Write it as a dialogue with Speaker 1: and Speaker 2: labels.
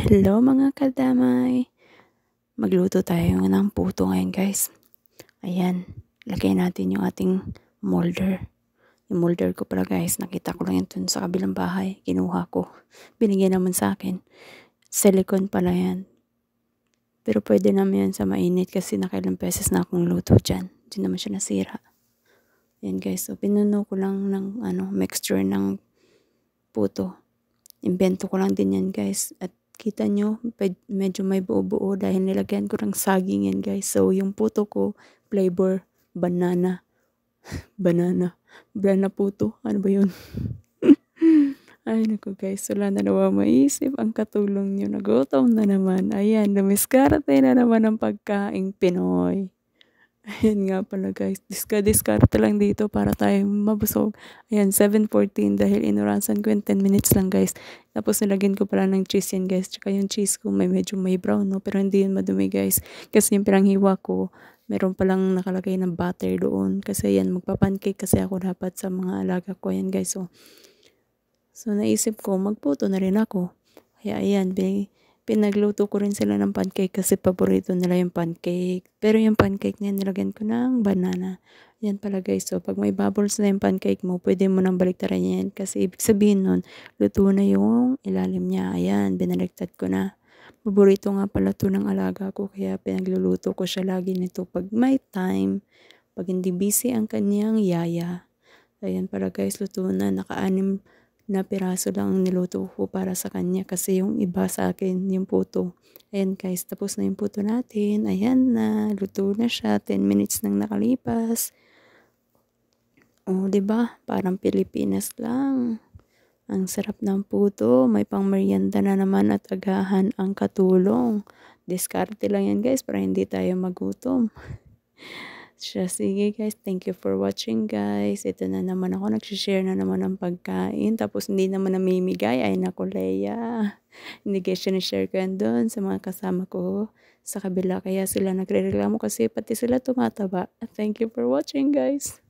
Speaker 1: Hello mga kadamay. Magluto tayo ng puto ngayon guys. Ayan, lagay natin yung ating molder. Yung molder ko pala guys, nakita ko lang yun sa kabilang bahay. Kinuha ko. Binigyan naman sa akin. Silicone pala yan. Pero pwede naman yan sa mainit kasi nakailang beses na akong luto dyan. Hindi naman siya nasira. Ayan guys, so pinuno ko lang ng mixture ng puto. Invento ko lang din yan guys. At kita nyo, medyo may buo-buo dahil nilagyan ko ng saging yan guys. So, yung puto ko, flavor, banana. Banana puto. Ano ba yun? Ay, naku guys. Wala na naman maisip. Ang katulong nyo. Nagutom na naman. Ayan, dumiskarte na naman ang pagkaing Pinoy. Ayan nga pala guys. Diskarte lang dito para tayo mabusog. Ayan, 7:14 dahil inurasan ko yung 10 minutes lang guys. Tapos nilagyan ko pala ng cheese yan guys. Tsaka yung cheese ko medyo may brown no. Pero hindi yun madumi guys. Kasi yung pinanghiwa ko, meron palang nakalagay ng butter doon. Kasi yan, magpapancake kasi ako dapat sa mga alaga ko. Ayan guys. So naisip ko, magputo na rin ako. Kaya ayan, pinagluto ko rin sila ng pancake kasi paborito nila yung pancake. Pero yung pancake na yan, nilagyan ko ng banana. Yan pala guys. So, pag may bubbles na yung pancake mo, pwede mo nang baliktaran yan. Kasi ibig sabihin nun, luto na yung ilalim niya. Ayan, binaliktad ko na. Paborito nga pala to ng alaga ko. Kaya pinagluluto ko siya lagi nito pag may time. Pag hindi busy ang kanyang yaya. Ayan pala guys, luto na. Naka-anim na piraso lang ang niluto ko para sa kanya kasi yung iba sa akin yung puto. Ayan guys, tapos na yung puto natin. Ayan na, luto na siya. 10 minutes nang nakalipas. Oh, 'di ba? Parang Pilipinas lang. Ang sarap ng puto. May pang merienda na naman at agahan ang katulong. Diskarte lang yan guys para hindi tayo magutom. Sige guys, thank you for watching guys. Ito na naman ako, nagsishare na naman ng pagkain. Tapos hindi naman namimigay. Ay naku, Leia. Hindi guys, sinishare ko yan doon sa mga kasama ko sa kabila. Kaya sila nagre-reklamo kasi pati sila tumataba. Thank you for watching guys.